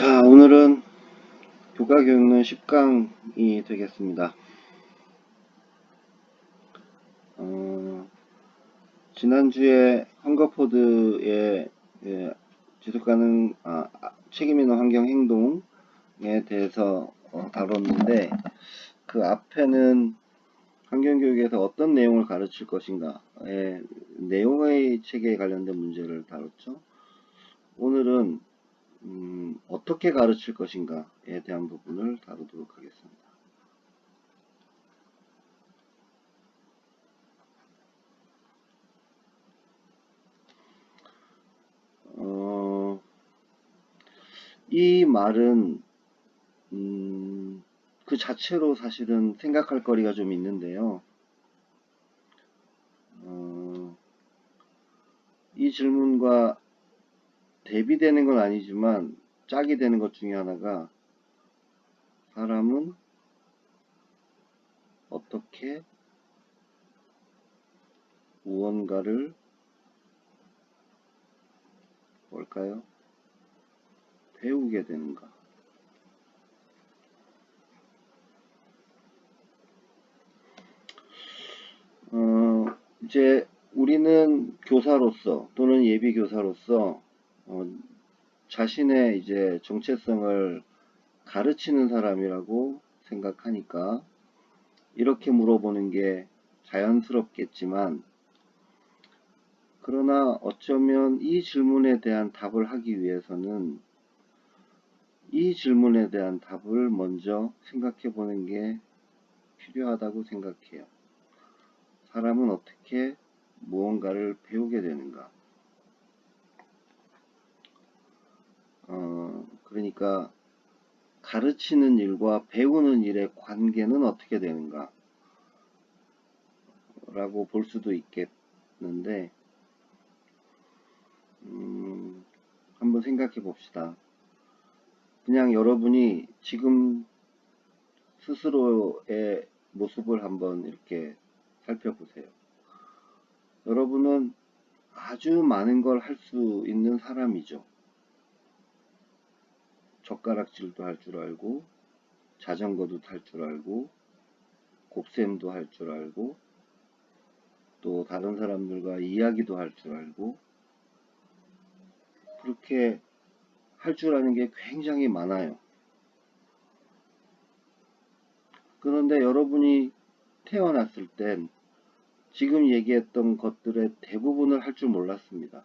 자, 오늘은 교과교육론 10강이 되겠습니다. 지난주에 헝거포드의 지속가능 책임 있는 환경 행동에 대해서 다뤘는데, 그 앞에는 환경교육에서 어떤 내용을 가르칠 것인가의 내용의 체계에 관련된 문제를 다뤘죠. 오늘은 어떻게 가르칠 것인가에 대한 부분을 다루도록 하겠습니다. 이 말은 그 자체로 사실은 생각할 거리가 좀 있는데요. 이 질문과 대비되는 건 아니지만 짝이 되는 것 중에 하나가, 사람은 어떻게 무언가를 뭘까요? 배우게 되는가? 이제 우리는 교사로서 또는 예비교사로서 자신의 이제 정체성을 가르치는 사람이라고 생각하니까 이렇게 물어보는 게 자연스럽겠지만, 그러나 어쩌면 이 질문에 대한 답을 하기 위해서는 이 질문에 대한 답을 먼저 생각해 보는 게 필요하다고 생각해요. 사람은 어떻게 무언가를 배우게 되는가? 그러니까 가르치는 일과 배우는 일의 관계는 어떻게 되는가? 라고 볼 수도 있겠는데, 한번 생각해 봅시다. 그냥 여러분이 지금 스스로의 모습을 한번 이렇게 살펴보세요. 여러분은 아주 많은 걸 할 수 있는 사람이죠. 젓가락질도 할 줄 알고, 자전거도 탈 줄 알고, 곱셈도 할 줄 알고, 또 다른 사람들과 이야기도 할 줄 알고, 그렇게 할 줄 아는 게 굉장히 많아요. 그런데 여러분이 태어났을 땐 지금 얘기했던 것들의 대부분을 할 줄 몰랐습니다.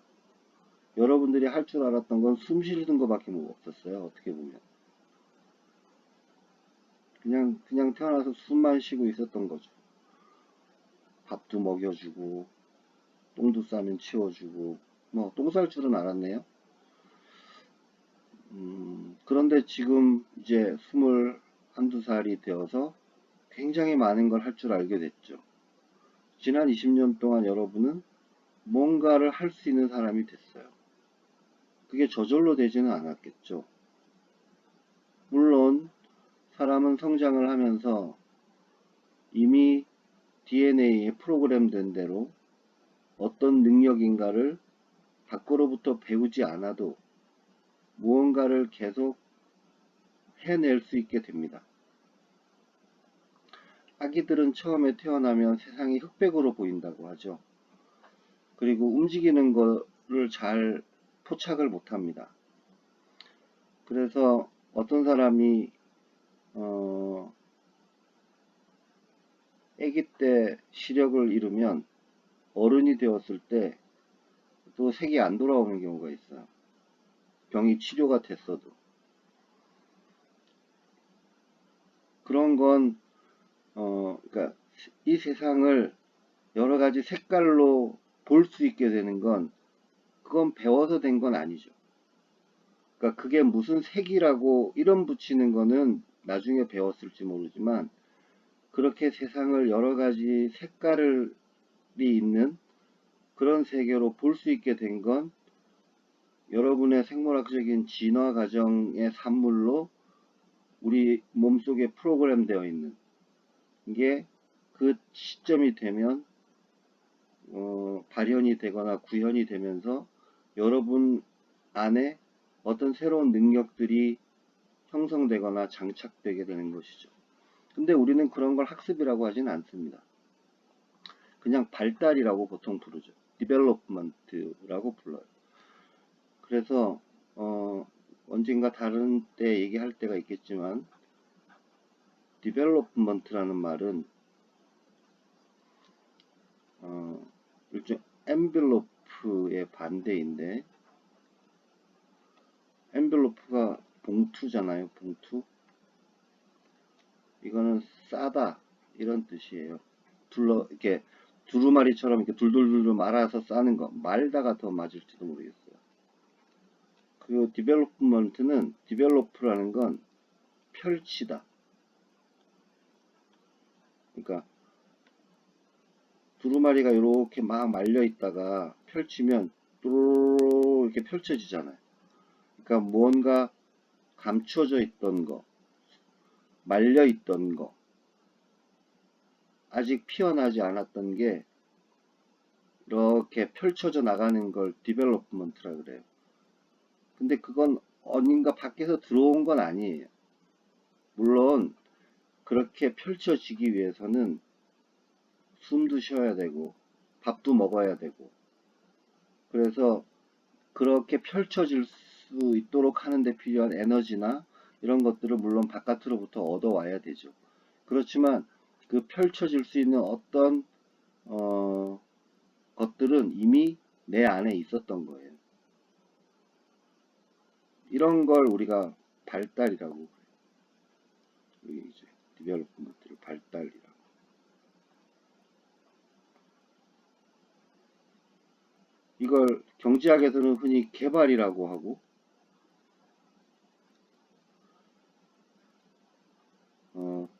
여러분들이 할 줄 알았던 건 숨 쉬는 거밖에 없었어요. 어떻게 보면 그냥 태어나서 숨만 쉬고 있었던 거죠. 밥도 먹여주고, 똥도 싸면 치워주고, 뭐 똥 쌀 줄은 알았네요. 그런데 지금 이제 21~22살이 되어서 굉장히 많은 걸 할 줄 알게 됐죠. 지난 20년 동안 여러분은 뭔가를 할 수 있는 사람이 됐어요. 그게 저절로 되지는 않았겠죠. 물론 사람은 성장을 하면서 이미 DNA에 프로그램된 대로 어떤 능력인가를 밖으로부터 배우지 않아도 무언가를 계속 해낼 수 있게 됩니다. 아기들은 처음에 태어나면 세상이 흑백으로 보인다고 하죠. 그리고 움직이는 거를 잘 포착을 못합니다. 그래서 어떤 사람이 아기 때 시력을 잃으면 어른이 되었을 때 또 색이 안 돌아오는 경우가 있어요. 병이 치료가 됐어도. 그런 건 그러니까 이 세상을 여러 가지 색깔로 볼 수 있게 되는 건, 그건 배워서 된 건 아니죠. 그러니까 그게 무슨 색이라고 이름 붙이는 거는 나중에 배웠을지 모르지만, 그렇게 세상을 여러 가지 색깔이 있는 그런 세계로 볼 수 있게 된 건 여러분의 생물학적인 진화 과정의 산물로 우리 몸속에 프로그램 되어 있는 게, 그 시점이 되면 발현이 되거나 구현이 되면서 여러분 안에 어떤 새로운 능력들이 형성되거나 장착되게 되는 것이죠. 근데 우리는 그런 걸 학습이라고 하지는 않습니다. 그냥 발달이라고 보통 부르죠. 디벨롭먼트라고 불러요. 그래서 언젠가 다른 때 얘기할 때가 있겠지만 디벨롭먼트라는 말은 일종 엔벨로프의 반대인데, 엔벨로프가 봉투잖아요. 봉투. 이거는 싸다 이런 뜻이에요. 이렇게 두루마리처럼 이렇게 둘둘둘 말아서 싸는 거. 말다가 더 맞을지도 모르겠어요. 그 디벨롭먼트는, 디벨로프라는 건 펼치다. 그러니까 두루마리가 이렇게 막 말려 있다가 펼치면 뚜루루 이렇게 펼쳐지잖아요. 그러니까 뭔가 감춰져 있던 거, 말려 있던 거, 아직 피어나지 않았던 게 이렇게 펼쳐져 나가는 걸 디벨롭먼트라 그래요. 근데 그건 어딘가 밖에서 들어온 건 아니에요. 물론 그렇게 펼쳐지기 위해서는 숨도 쉬어야 되고 밥도 먹어야 되고, 그래서 그렇게 펼쳐질 수 있도록 하는데 필요한 에너지나 이런 것들을 물론 바깥으로부터 얻어와야 되죠. 그렇지만 그 펼쳐질 수 있는 어떤 것들은 이미 내 안에 있었던 거예요. 이런 걸 우리가 발달이라고 그래요. 여기 이제 디벨롭먼트를 발달이라고. 이걸 경제학에서는 흔히 개발이라고 하고,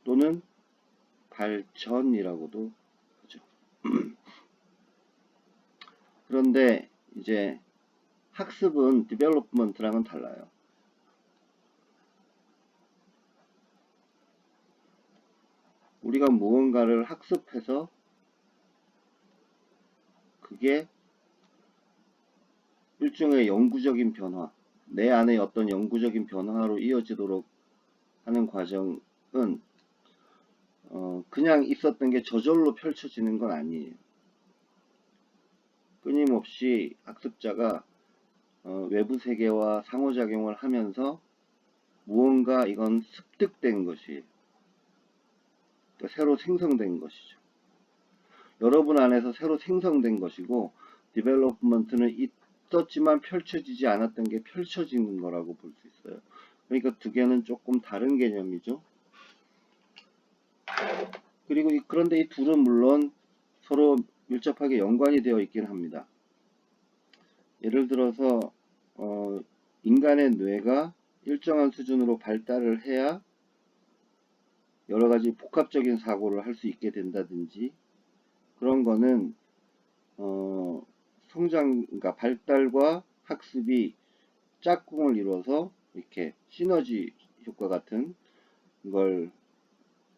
또는 발전이라고도 하죠. 그런데 이제 학습은 디벨롭먼트랑은 달라요. 우리가 무언가를 학습해서 그게 일종의 영구적인 변화, 내 안에 어떤 영구적인 변화로 이어지도록 하는 과정은 그냥 있었던 게 저절로 펼쳐지는 건 아니에요. 끊임없이 학습자가 외부 세계와 상호작용을 하면서 무언가 이건 습득된 것이, 그러니까 새로 생성된 것이죠. 여러분 안에서 새로 생성된 것이고, 디벨롭먼트는 있었지만 펼쳐지지 않았던 게 펼쳐지는 거라고 볼 수 있어요. 그러니까 두 개는 조금 다른 개념이죠. 그리고 그런데 이 둘은 물론 서로 밀접하게 연관이 되어 있긴 합니다. 예를 들어서 인간의 뇌가 일정한 수준으로 발달을 해야 여러 가지 복합적인 사고를 할 수 있게 된다든지, 그런 거는 그러니까 발달과 학습이 짝꿍을 이루어서 이렇게 시너지 효과 같은 걸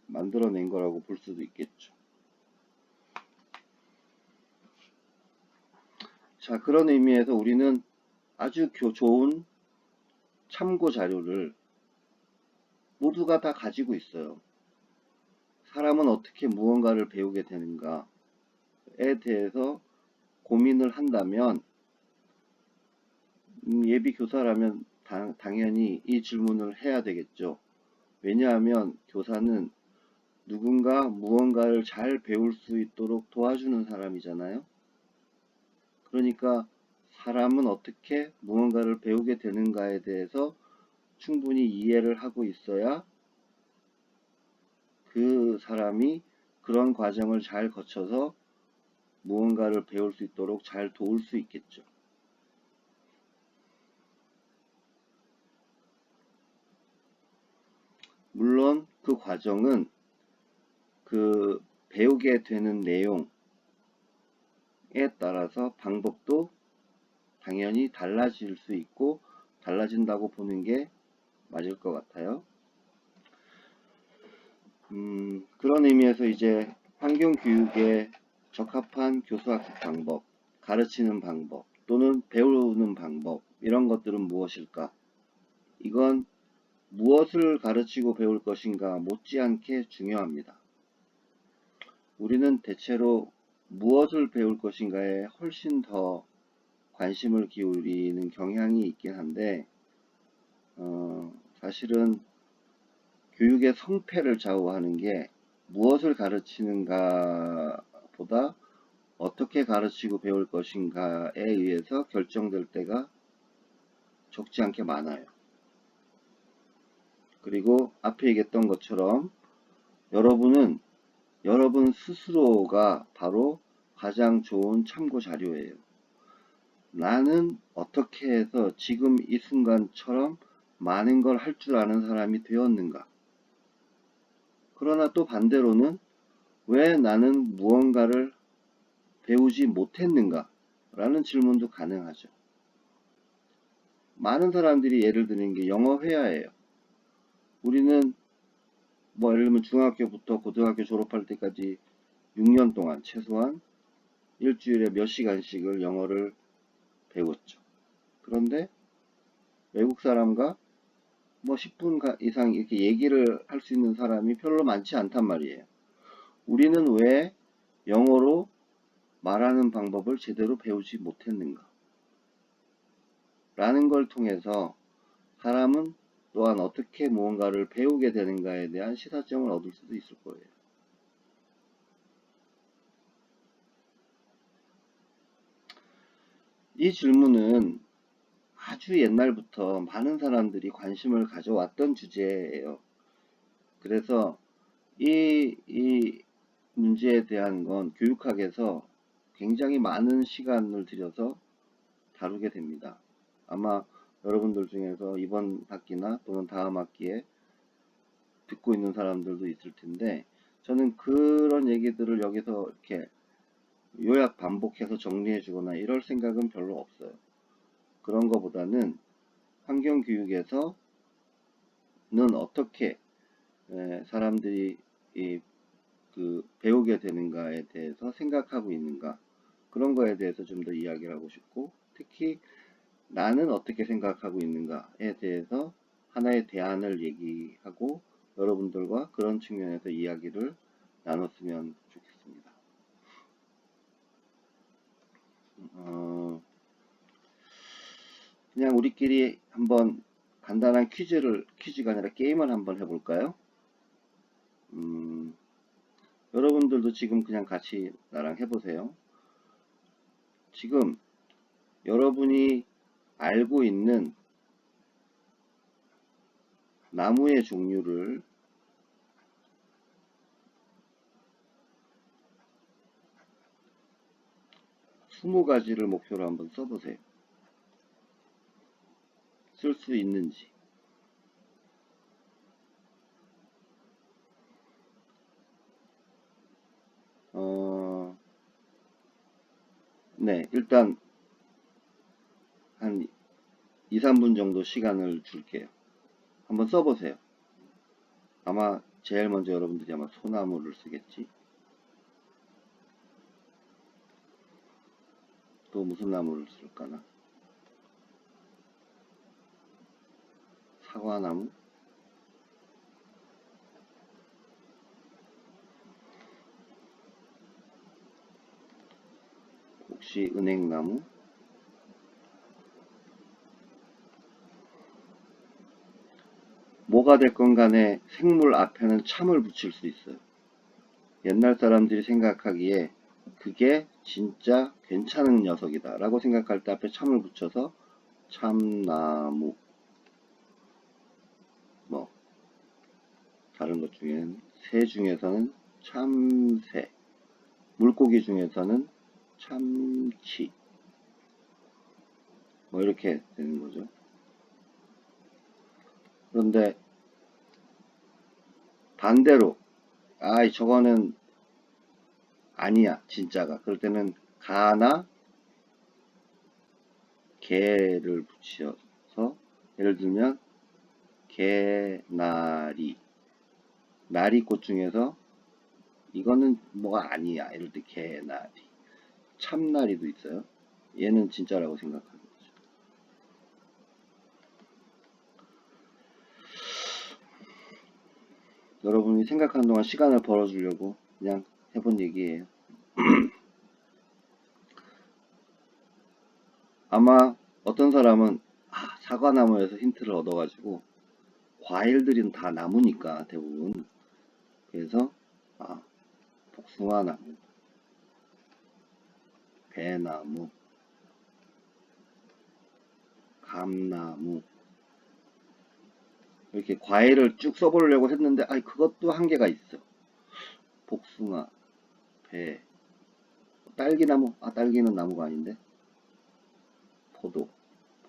만들어낸 거라고 볼 수도 있겠죠. 자, 그런 의미에서 우리는 아주 좋은 참고 자료를 모두가 다 가지고 있어요. 사람은 어떻게 무언가를 배우게 되는가에 대해서 고민을 한다면, 예비 교사라면 당연히 이 질문을 해야 되겠죠. 왜냐하면 교사는 누군가 무언가를 잘 배울 수 있도록 도와주는 사람이잖아요. 그러니까 사람은 어떻게 무언가를 배우게 되는가에 대해서 충분히 이해를 하고 있어야 그 사람이 그런 과정을 잘 거쳐서 무언가를 배울 수 있도록 잘 도울 수 있겠죠. 물론 그 과정은 그 배우게 되는 내용에 따라서 방법도 당연히 달라질 수 있고 달라진다고 보는 게 맞을 것 같아요. 그런 의미에서 이제 환경교육에 적합한 교수학습 방법, 가르치는 방법, 또는 배우는 방법, 이런 것들은 무엇일까? 이건 무엇을 가르치고 배울 것인가 못지않게 중요합니다. 우리는 대체로 무엇을 배울 것인가에 훨씬 더 관심을 기울이는 경향이 있긴 한데, 사실은 교육의 성패를 좌우하는 게 무엇을 가르치는가 보다 어떻게 가르치고 배울 것인가에 의해서 결정될 때가 적지 않게 많아요. 그리고 앞에 얘기했던 것처럼 여러분 스스로가 바로 가장 좋은 참고 자료예요. 나는 어떻게 해서 지금 이 순간처럼 많은 걸 할 줄 아는 사람이 되었는가? 그러나 또 반대로는 왜 나는 무언가를 배우지 못했는가? 라는 질문도 가능하죠. 많은 사람들이 예를 드는 게 영어 회화예요. 우리는 뭐 예를 들면 중학교부터 고등학교 졸업할 때까지 6년 동안 최소한 일주일에 몇 시간씩을 영어를 배웠죠. 그런데 외국 사람과 뭐 10분 이상 이렇게 얘기를 할 수 있는 사람이 별로 많지 않단 말이에요. 우리는 왜 영어로 말하는 방법을 제대로 배우지 못했는가? 라는 걸 통해서 사람은 또한 어떻게 무언가를 배우게 되는가에 대한 시사점을 얻을 수도 있을 거예요. 이 질문은 아주 옛날부터 많은 사람들이 관심을 가져왔던 주제예요. 그래서 이 문제에 대한 건 교육학에서 굉장히 많은 시간을 들여서 다루게 됩니다. 아마 여러분들 중에서 이번 학기나 또는 다음 학기에 듣고 있는 사람들도 있을 텐데, 저는 그런 얘기들을 여기서 이렇게 요약 반복해서 정리해 주거나 이럴 생각은 별로 없어요. 그런 거보다는 환경교육에서는 어떻게 사람들이 배우게 되는가에 대해서 생각하고 있는가, 그런 거에 대해서 좀 더 이야기를 하고 싶고, 특히 나는 어떻게 생각하고 있는가에 대해서 하나의 대안을 얘기하고 여러분들과 그런 측면에서 이야기를 나눴으면 좋겠습니다. 그냥 우리끼리 한번 간단한 퀴즈가 아니라 게임을 한번 해볼까요? 여러분들도 지금 그냥 같이 나랑 해보세요. 지금 여러분이 알고 있는 나무의 종류를 20가지를 목표로 한번 써보세요. 쓸 수 있는지. 네, 일단 한 2, 3분 정도 시간을 줄게요. 한번 써보세요. 아마 제일 먼저 여러분들이 아마 소나무를 쓰겠지. 또 무슨 나무를 쓸까나? 사과나무? 혹시 은행나무? 뭐가 됐건 간에 생물 앞에는 참을 붙일 수 있어요. 옛날 사람들이 생각하기에 그게 진짜 괜찮은 녀석이다 라고 생각할 때 앞에 참을 붙여서 참나무, 뭐 다른 것 중에는 새 중에서는 참새, 물고기 중에서는 참치, 뭐 이렇게 되는 거죠. 그런데 반대로 저거는 아니야 진짜가, 그럴 때는 가나 개를 붙여서 예를 들면 개나리, 나리꽃 중에서 이거는 뭐가 아니야 이럴 때 개나리, 참나리도 있어요. 얘는 진짜라고 생각하는 거죠. 여러분이 생각하는 동안 시간을 벌어주려고 그냥 해본 얘기예요. 아마 어떤 사람은 사과나무에서 힌트를 얻어가지고 과일들은 다 나무니까 대부분 그래서 복숭아나무, 배나무, 감나무 이렇게 과일을 쭉 써보려고 했는데 그것도 한계가 있어. 복숭아, 배, 딸기나무, 딸기는 나무가 아닌데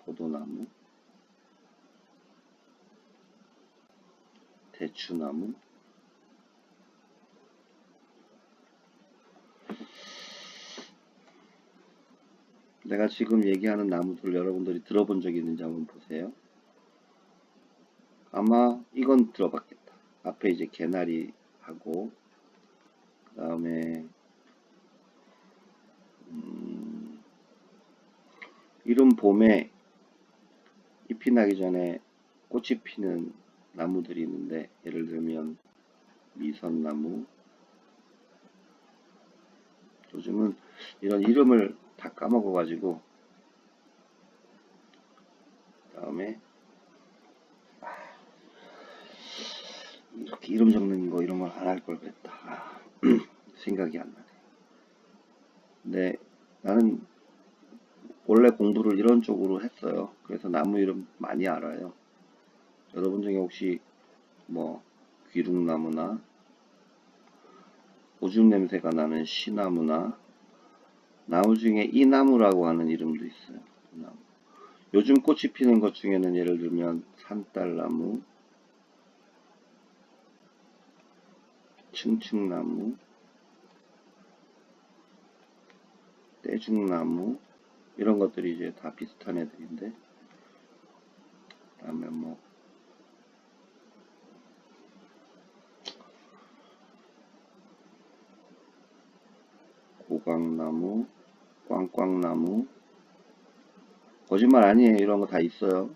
포도나무, 대추나무 내가 지금 얘기하는 나무들 여러분들이 들어본 적이 있는지 한번 보세요. 아마 이건 들어봤겠다. 앞에 이제 개나리하고 그 다음에 이른 봄에 잎이 나기 전에 꽃이 피는 나무들이 있는데 예를 들면 미선나무 요즘은 이런 이름을 다 까먹어가지고 그 다음에 이렇게 이름 적는 거 이런 걸 안 할 걸 그랬다. 생각이 안 나네. 근데 나는 원래 공부를 이런 쪽으로 했어요. 그래서 나무 이름 많이 알아요. 여러분 중에 혹시 뭐 귀룩나무나 오줌 냄새가 나는 시나무나 나무 중에 이 나무라고 하는 이름도 있어요. 나무. 요즘 꽃이 피는 것 중에는 예를 들면 산딸나무, 층층나무, 떼죽나무 이런 것들이 이제 다 비슷한 애들인데 그다음에 뭐 고강나무, 꽝꽝나무 거짓말 아니에요. 이런 거 다 있어요.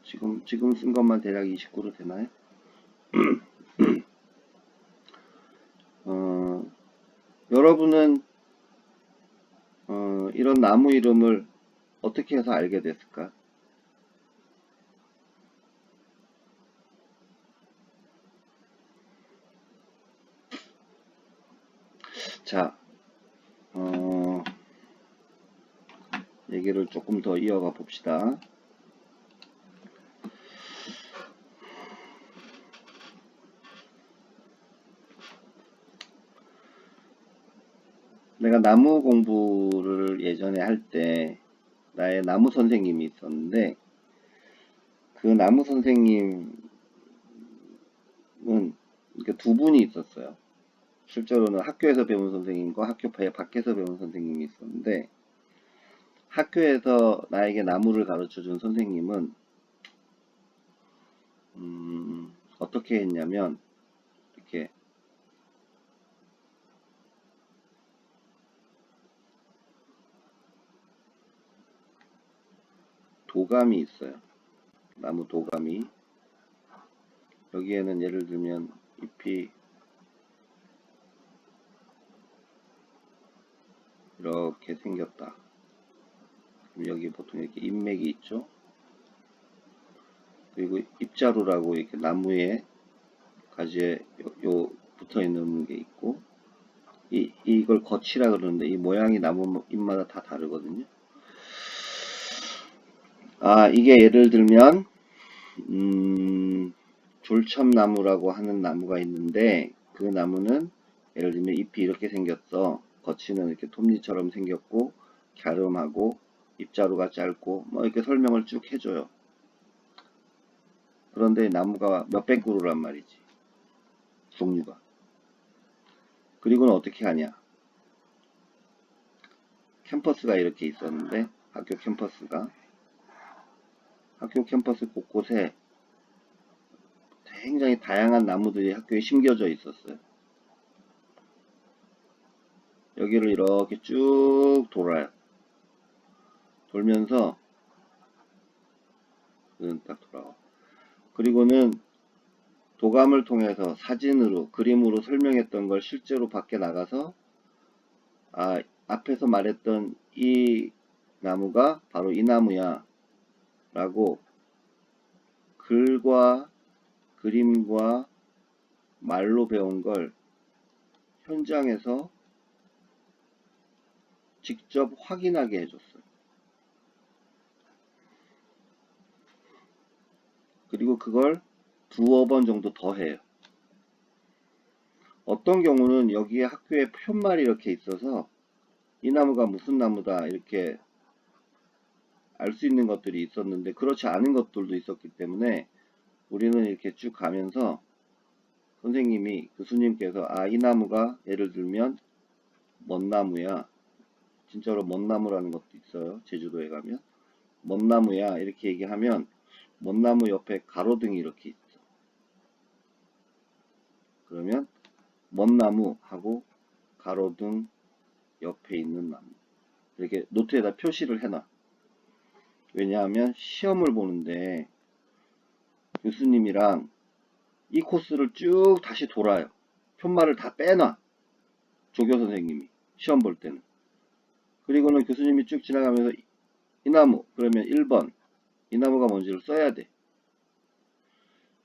지금 쓴 것만 대략 29로 되나요? 여러분은 이런 나무 이름을 어떻게 해서 알게 됐을까? 자, 얘기를 조금 더 이어가 봅시다. 내가 나무 공부를 예전에 할 때 나의 나무 선생님이 있었는데 그 나무 선생님은 이렇게 두 분이 있었어요. 실제로는 학교에서 배운 선생님과 학교 밖에서 배운 선생님이 있었는데 학교에서 나에게 나무를 가르쳐 준 선생님은 어떻게 했냐면 이렇게 도감이 있어요. 나무 도감이 여기에는 예를 들면 잎이 이렇게 생겼다. 여기 보통 이렇게 잎맥이 있죠. 그리고 잎자루라고 이렇게 나무에 가지에 요 붙어 있는 게 있고 이걸 거치라 그러는데 이 모양이 나무 잎마다 다 다르거든요. 이게 예를 들면 졸참나무라고 하는 나무가 있는데 그 나무는 예를 들면 잎이 이렇게 생겼어. 거치는 이렇게 톱니처럼 생겼고 갸름하고 잎자루가 짧고 뭐 이렇게 설명을 쭉 해줘요. 그런데 나무가 몇백 그루란 말이지. 종류가. 그리고는 어떻게 하냐. 캠퍼스가 이렇게 있었는데 학교 캠퍼스 곳곳에 굉장히 다양한 나무들이 학교에 심겨져 있었어요. 여기를 이렇게 쭉 돌아요. 돌면서 딱 돌아와. 그리고는 도감을 통해서 사진으로, 그림으로 설명했던 걸 실제로 밖에 나가서 앞에서 말했던 이 나무가 바로 이 나무야 라고 글과 그림과 말로 배운 걸 현장에서 직접 확인하게 해줬어요. 그리고 그걸 두어 번 정도 더 해요. 어떤 경우는 여기에 학교에 표말이 이렇게 있어서 이 나무가 무슨 나무다 이렇게 알 수 있는 것들이 있었는데 그렇지 않은 것들도 있었기 때문에 우리는 이렇게 쭉 가면서 선생님이 교수님께서 이 나무가 예를 들면 멋나무야. 진짜로 멋나무라는 것도 있어요. 제주도에 가면 멋나무야 이렇게 얘기하면 멋나무 옆에 가로등이 이렇게 있어. 그러면 멋나무 하고 가로등 옆에 있는 나무 이렇게 노트에다 표시를 해놔. 왜냐하면 시험을 보는데 교수님이랑 이 코스를 쭉 다시 돌아요. 편말을 다 빼놔. 조교 선생님이 시험 볼 때는. 그리고는 교수님이 쭉 지나가면서 이 나무 그러면 1번 이 나무가 뭔지를 써야 돼.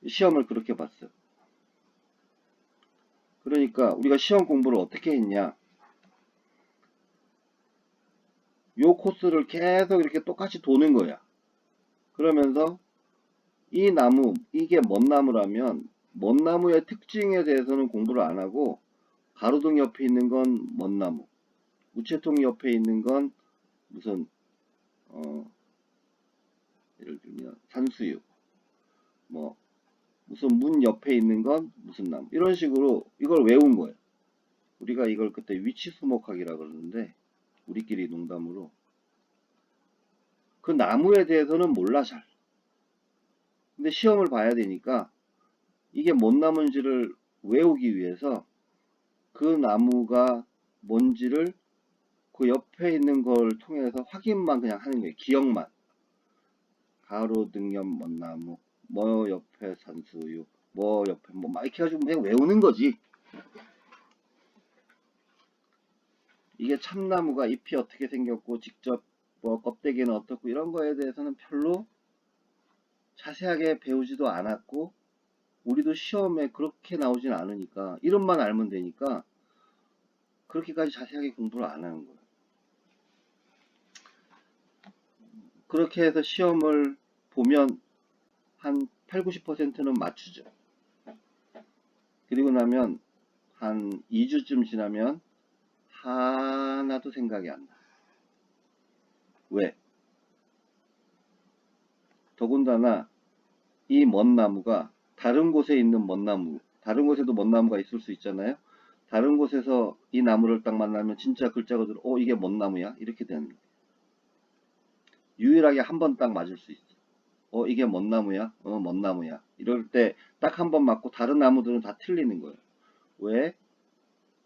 시험을 그렇게 봤어요. 그러니까 우리가 시험 공부를 어떻게 했냐. 요 코스를 계속 이렇게 똑같이 도는 거야. 그러면서 이 나무, 이게 뭔 나무라면 뭔 나무의 특징에 대해서는 공부를 안 하고 가로등 옆에 있는 건 뭔 나무, 우체통 옆에 있는 건 무슨 예를 들면 산수유, 뭐 무슨 문 옆에 있는 건 무슨 나무 이런 식으로 이걸 외운 거예요. 우리가 이걸 그때 위치 수목하기라 그러는데 우리끼리 농담으로 그 나무에 대해서는 몰라 잘. 근데 시험을 봐야 되니까 이게 뭔 나무인지를 외우기 위해서 그 나무가 뭔지를 그 옆에 있는 걸 통해서 확인만 그냥 하는 거예요. 기억만. 가로등 옆 먼나무, 뭐 옆에 산수유, 뭐 옆에 뭐 막 이렇게 해가지고 그냥 외우는 거지. 이게 참나무가 잎이 어떻게 생겼고 직접 뭐 껍데기는 어떻고 이런 거에 대해서는 별로 자세하게 배우지도 않았고 우리도 시험에 그렇게 나오진 않으니까 이름만 알면 되니까 그렇게까지 자세하게 공부를 안 하는 거예요. 그렇게 해서 시험을 보면 한 8, 90%는 맞추죠. 그리고 나면 한 2주쯤 지나면 하나도 생각이 안 나. 왜? 더군다나 이 먼 나무가 다른 곳에 있는 먼 나무, 다른 곳에도 먼 나무가 있을 수 있잖아요. 다른 곳에서 이 나무를 딱 만나면 진짜 글자 그대로 이게 먼 나무야? 이렇게 되는 거예요. 유일하게 한 번 딱 맞을 수 있어. 이게 먼 나무야? 먼 나무야. 이럴 때 딱 한 번 맞고 다른 나무들은 다 틀리는 거예요. 왜?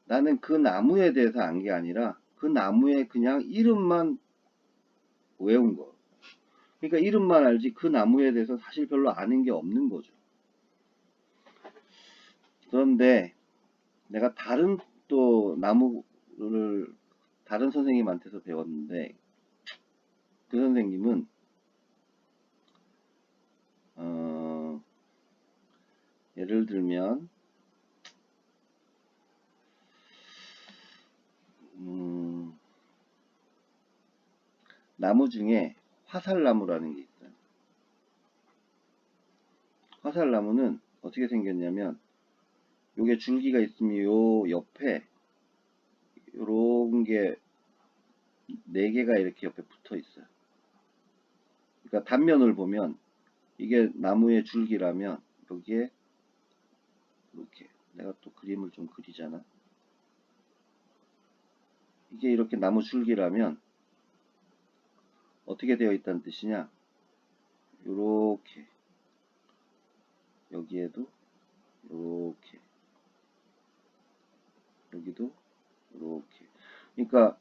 나는 그 나무에 대해서 안 게 아니라 그 나무의 그냥 이름만 외운 거. 그러니까 이름만 알지 그 나무에 대해서 사실 별로 아는 게 없는 거죠. 그런데 내가 다른 또 나무를 다른 선생님한테서 배웠는데 그 선생님은 어, 예를 들면 나무 중에 화살나무라는 게 있어요. 화살나무는 어떻게 생겼냐면 요게 줄기가 있으면 요 옆에 요런 게 4개가 이렇게 옆에 붙어 있어요. 그러니까 단면을 보면 이게 나무의 줄기라면 여기에 이렇게 내가 또 그림을 좀 그리잖아. 이게 이렇게 나무 줄기라면 어떻게 되어 있다는 뜻이냐? 요렇게 여기에도 요렇게 여기도 요렇게 그러니까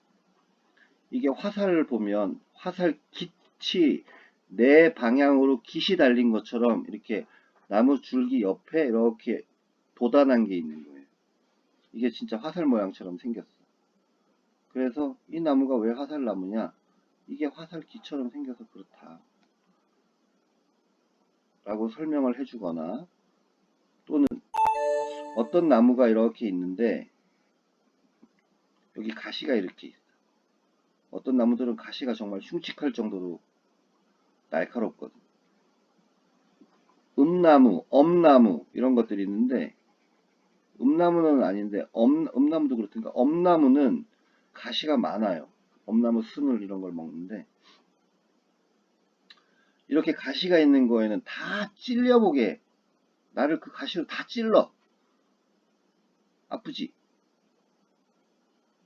이게 화살을 보면 화살 깃이 내 방향으로 깃이 달린 것처럼 이렇게 나무 줄기 옆에 이렇게 도단한 게 있는 거예요. 이게 진짜 화살 모양처럼 생겼어. 그래서 이 나무가 왜 화살나무냐? 이게 화살기처럼 생겨서 그렇다. 라고 설명을 해주거나, 또는 어떤 나무가 이렇게 있는데 여기 가시가 이렇게 있어. 어떤 나무들은 가시가 정말 흉측할 정도로 날카롭거든. 음나무, 엄나무 이런 것들이 있는데, 음나무는 아닌데 엄나무도 그렇든가, 엄나무는 가시가 많아요. 엄나무 스늘 이런 걸 먹는데, 이렇게 가시가 있는 거에는 다 찔려보게, 나를 그 가시로 다 찔러. 아프지?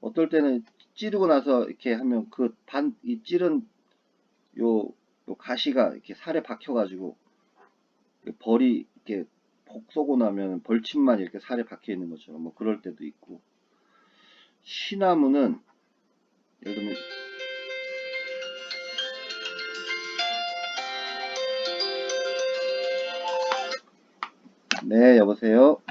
어떨 때는 찌르고 나서 이렇게 하면 이 찌른 요 가시가 이렇게 살에 박혀가지고 벌이 이렇게 폭 쏘고 나면 벌침만 이렇게 살에 박혀 있는 것처럼 뭐 그럴 때도 있고. 시나무는 예를 들면, 네, 여보세요?